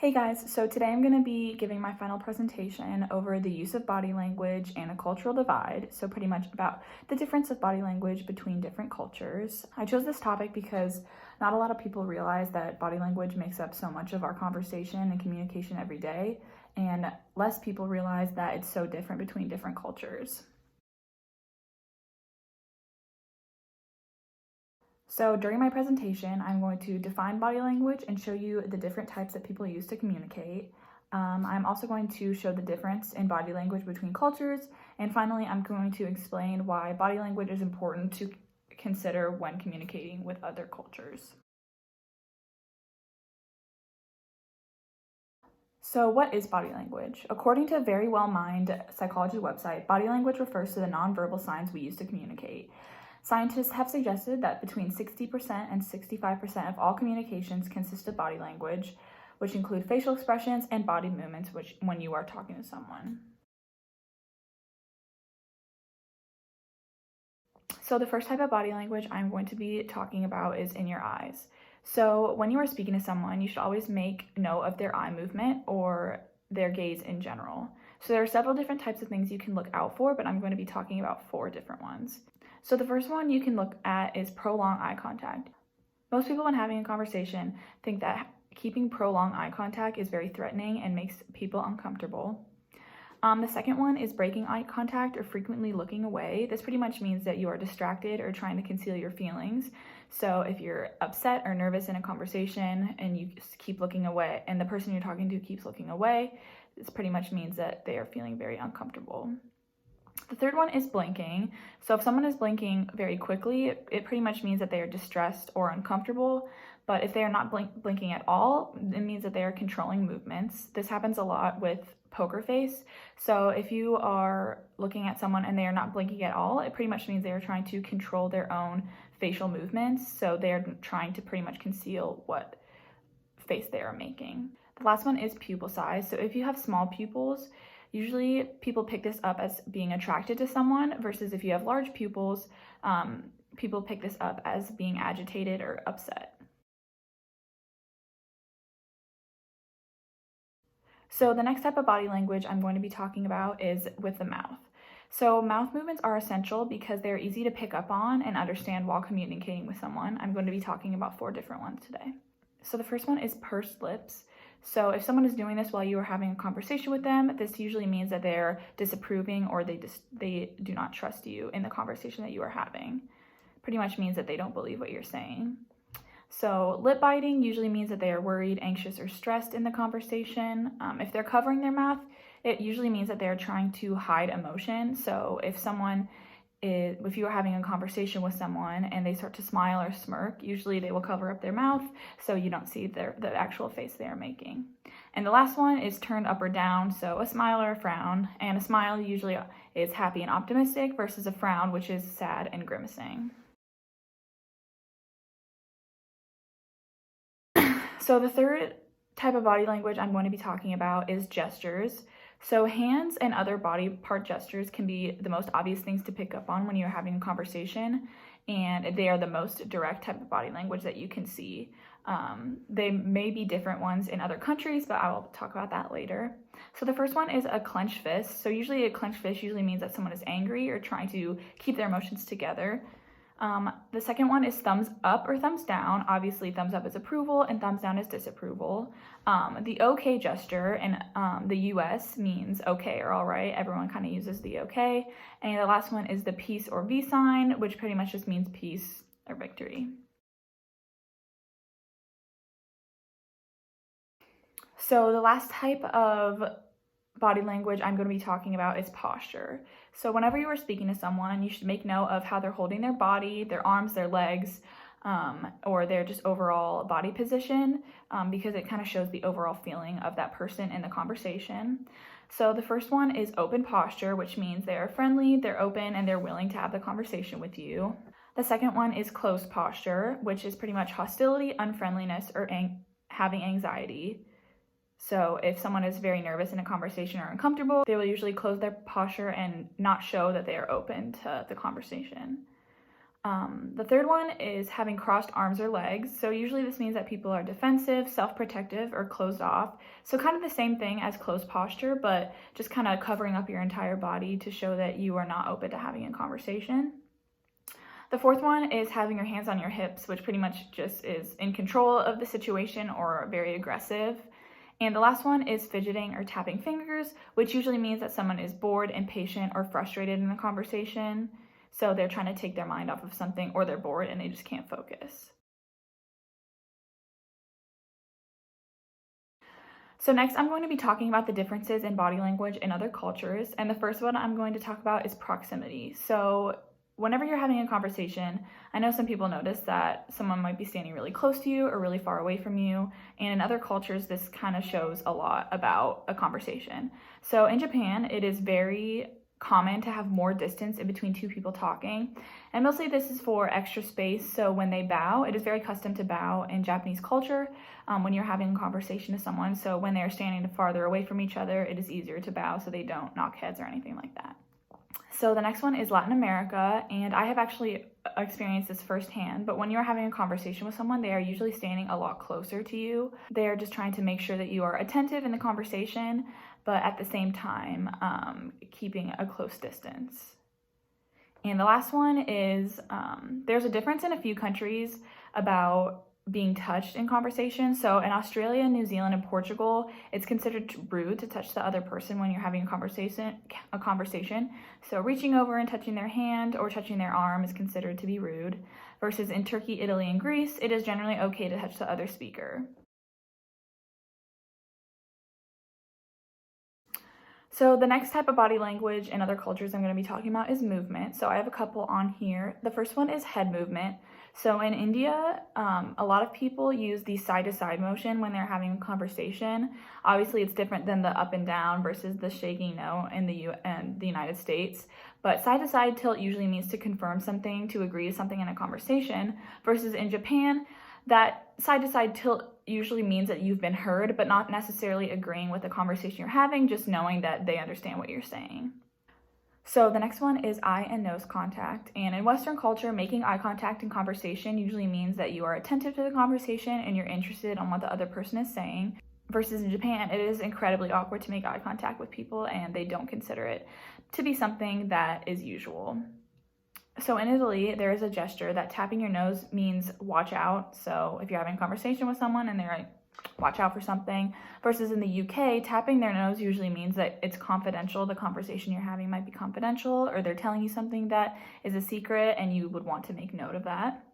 Hey guys, so today I'm going to be giving my final presentation over the use of body language and a cultural divide, so pretty much about the difference of body language between different cultures. I chose this topic because not a lot of people realize that body language makes up so much of our conversation and communication every day, and less people realize that it's so different between different cultures. So during my presentation, I'm going to define body language and show you the different types that people use to communicate. I'm also going to show the difference in body language between cultures. And finally, I'm going to explain why body language is important to consider when communicating with other cultures. So what is body language? According to a Very Well Mind psychology website, body language refers to the nonverbal signs we use to communicate. Scientists have suggested that between 60% and 65% of all communications consist of body language, which include facial expressions and body movements when you are talking to someone. So the first type of body language I'm going to be talking about is in your eyes. So when you are speaking to someone, you should always make note of their eye movement or their gaze in general. So there are several different types of things you can look out for, but I'm going to be talking about 4 different ones. So the first one you can look at is prolonged eye contact. Most people when having a conversation think that keeping prolonged eye contact is very threatening and makes people uncomfortable. The second one is breaking eye contact or frequently looking away. This pretty much means that you are distracted or trying to conceal your feelings. So if you're upset or nervous in a conversation and you just keep looking away and the person you're talking to keeps looking away, this pretty much means that they are feeling very uncomfortable. The third one is blinking. So if someone is blinking very quickly, it pretty much means that they are distressed or uncomfortable. But if they are not blinking at all, it means that they are controlling movements. This happens a lot with poker face. So if you are looking at someone and they are not blinking at all, it pretty much means they are trying to control their own facial movements. So they're trying to pretty much conceal what face they are making. The last one is pupil size. So if you have small pupils, usually people pick this up as being attracted to someone versus if you have large pupils, people pick this up as being agitated or upset. So the next type of body language I'm going to be talking about is with the mouth. So mouth movements are essential because they're easy to pick up on and understand while communicating with someone. I'm going to be talking about 4 different ones today. So the first one is pursed lips. So if someone is doing this while you are having a conversation with them, this usually means that they're disapproving or they do not trust you in the conversation that you are having. Pretty much means that they don't believe what you're saying. So lip biting usually means that they are worried, anxious, or stressed in the conversation. If they're covering their mouth, it usually means that they're trying to hide emotion. So if you are having a conversation with someone and they start to smile or smirk, usually they will cover up their mouth so you don't see the actual face they are making. And the last one is turned up or down, so a smile or a frown. And a smile usually is happy and optimistic versus a frown, which is sad and grimacing. So the third type of body language I'm going to be talking about is gestures. So hands and other body part gestures can be the most obvious things to pick up on when you're having a conversation, and they are the most direct type of body language that you can see. They may be different ones in other countries, but I will talk about that later. So the first one is a clenched fist. So usually a clenched fist usually means that someone is angry or trying to keep their emotions together. The second one is thumbs up or thumbs down. Obviously, thumbs up is approval and thumbs down is disapproval. The okay gesture in the US means okay or all right. Everyone kind of uses the okay. And the last one is the peace or V sign, which pretty much just means peace or victory. So the last type of body language I'm going to be talking about is posture. So whenever you are speaking to someone, you should make note of how they're holding their body, their arms, their legs, or their just overall body position, because it kind of shows the overall feeling of that person in the conversation. So the first one is open posture, which means they are friendly, they're open, and they're willing to have the conversation with you. The second one is closed posture, which is pretty much hostility, unfriendliness, or having anxiety. So if someone is very nervous in a conversation or uncomfortable, they will usually close their posture and not show that they are open to the conversation. The third one is having crossed arms or legs. So usually this means that people are defensive, self-protective, or closed off. So kind of the same thing as closed posture, but just kind of covering up your entire body to show that you are not open to having a conversation. The fourth one is having your hands on your hips, which pretty much just is in control of the situation or very aggressive. And the last one is fidgeting or tapping fingers, which usually means that someone is bored, impatient, or frustrated in a conversation. So they're trying to take their mind off of something, or they're bored and they just can't focus. So next I'm going to be talking about the differences in body language in other cultures. And the first one I'm going to talk about is proximity. So whenever you're having a conversation, I know some people notice that someone might be standing really close to you or really far away from you. And in other cultures, this kind of shows a lot about a conversation. So in Japan, it is very common to have more distance in between two people talking. And mostly this is for extra space. So when they bow, it is very custom to bow in Japanese culture when you're having a conversation with someone. So when they're standing farther away from each other, it is easier to bow so they don't knock heads or anything like that. So the next one is Latin America, and I have actually experienced this firsthand, but when you're having a conversation with someone, they are usually standing a lot closer to you. They are just trying to make sure that you are attentive in the conversation, but at the same time, keeping a close distance. And the last one is there's a difference in a few countries about being touched in conversation. So in Australia, New Zealand, and Portugal, it's considered rude to touch the other person when you're having a conversation. So reaching over and touching their hand or touching their arm is considered to be rude. Versus in Turkey, Italy, and Greece, it is generally okay to touch the other speaker. So the next type of body language in other cultures I'm going to be talking about is movement. So I have a couple on here. The first one is head movement. So in India, a lot of people use the side-to-side motion when they're having a conversation. Obviously, it's different than the up and down versus the shaking no in the United States. But side-to-side tilt usually means to confirm something, to agree to something in a conversation. Versus in Japan, that side-to-side tilt usually means that you've been heard, but not necessarily agreeing with the conversation you're having, just knowing that they understand what you're saying. So the next one is eye and nose contact. And in Western culture, making eye contact in conversation usually means that you are attentive to the conversation and you're interested in what the other person is saying. Versus in Japan, it is incredibly awkward to make eye contact with people and they don't consider it to be something that is usual. So in Italy, there is a gesture that tapping your nose means watch out. So if you're having a conversation with someone and they're like, watch out for something. Versus in the UK, tapping their nose usually means that it's confidential. The conversation you're having might be confidential, or they're telling you something that is a secret and you would want to make note of that.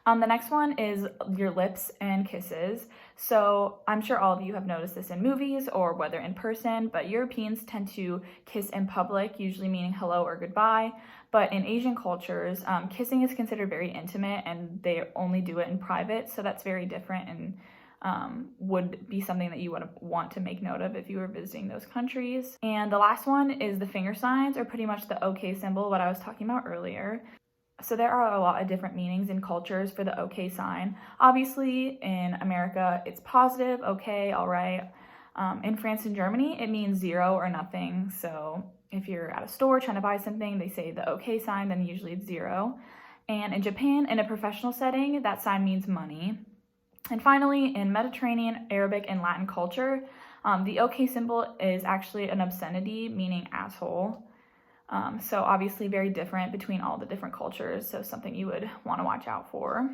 The next one is your lips and kisses. So I'm sure all of you have noticed this in movies or whether in person, but Europeans tend to kiss in public, usually meaning hello or goodbye. But in Asian cultures, kissing is considered very intimate and they only do it in private. So that's very different and would be something that you would want to make note of if you were visiting those countries. And the last one is the finger signs, or pretty much the OK symbol, what I was talking about earlier. So there are a lot of different meanings in cultures for the OK sign. Obviously, in America, it's positive, okay, all right. In France and Germany, it means 0 or nothing. So if you're at a store trying to buy something, they say the OK sign, then usually it's 0. And in Japan, in a professional setting, that sign means money. And finally, in Mediterranean, Arabic, and Latin culture, the OK symbol is actually an obscenity, meaning asshole. So obviously very different between all the different cultures, so something you would want to watch out for.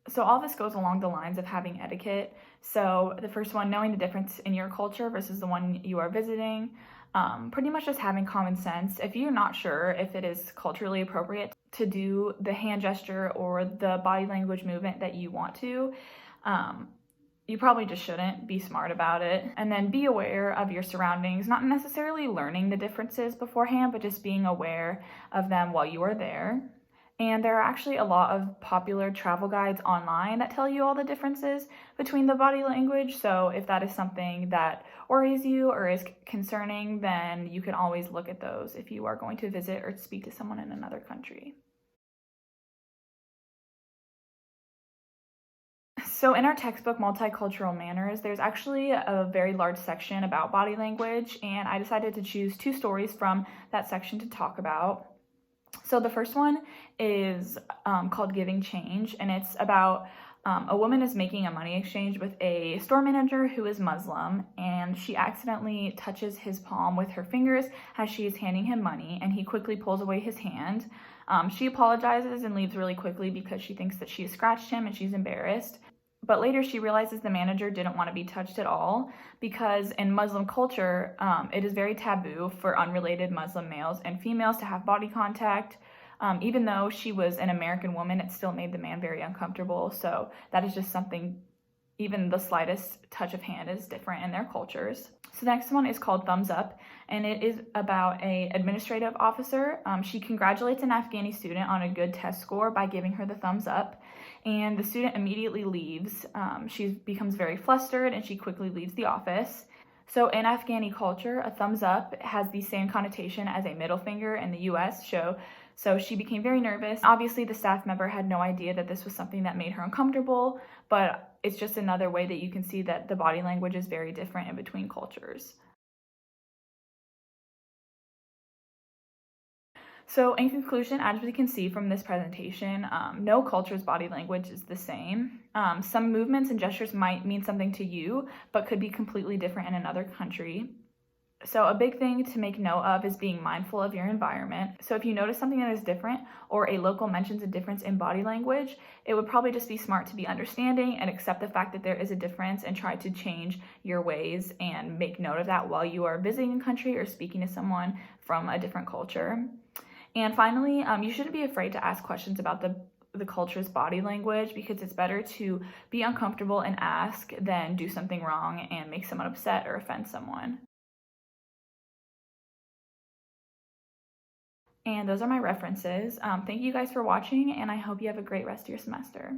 So all this goes along the lines of having etiquette. So the first one, knowing the difference in your culture versus the one you are visiting. Pretty much just having common sense. If you're not sure if it is culturally appropriate to do the hand gesture or the body language movement that you want to, you probably just shouldn't. Be smart about it. And then be aware of your surroundings, not necessarily learning the differences beforehand, but just being aware of them while you are there. And there are actually a lot of popular travel guides online that tell you all the differences between the body language. So if that is something that worries you or is concerning, then you can always look at those if you are going to visit or speak to someone in another country. So in our textbook, Multicultural Manners, there's actually a very large section about body language, and I decided to choose 2 stories from that section to talk about. So the first one is called Giving Change, and it's about a woman is making a money exchange with a store manager who is Muslim, and she accidentally touches his palm with her fingers as she is handing him money, and he quickly pulls away his hand. She apologizes and leaves really quickly because she thinks that she has scratched him and she's embarrassed. But later she realizes the manager didn't want to be touched at all because in Muslim culture, it is very taboo for unrelated Muslim males and females to have body contact. Even though she was an American woman, it still made the man very uncomfortable. So that is just something, even the slightest touch of hand is different in their cultures. So the next one is called Thumbs Up, and it is about an administrative officer. She congratulates an Afghani student on a good test score by giving her the thumbs up, and the student immediately leaves. She becomes very flustered and she quickly leaves the office. So in Afghani culture, a thumbs up has the same connotation as a middle finger in the US. So she became very nervous. Obviously, the staff member had no idea that this was something that made her uncomfortable, but it's just another way that you can see that the body language is very different in between cultures. So in conclusion, as we can see from this presentation, no culture's body language is the same. Some movements and gestures might mean something to you, but could be completely different in another country. So a big thing to make note of is being mindful of your environment. So if you notice something that is different or a local mentions a difference in body language, it would probably just be smart to be understanding and accept the fact that there is a difference and try to change your ways and make note of that while you are visiting a country or speaking to someone from a different culture. And finally, you shouldn't be afraid to ask questions about the culture's body language because it's better to be uncomfortable and ask than do something wrong and make someone upset or offend someone. And those are my references. Thank you guys for watching, and I hope you have a great rest of your semester.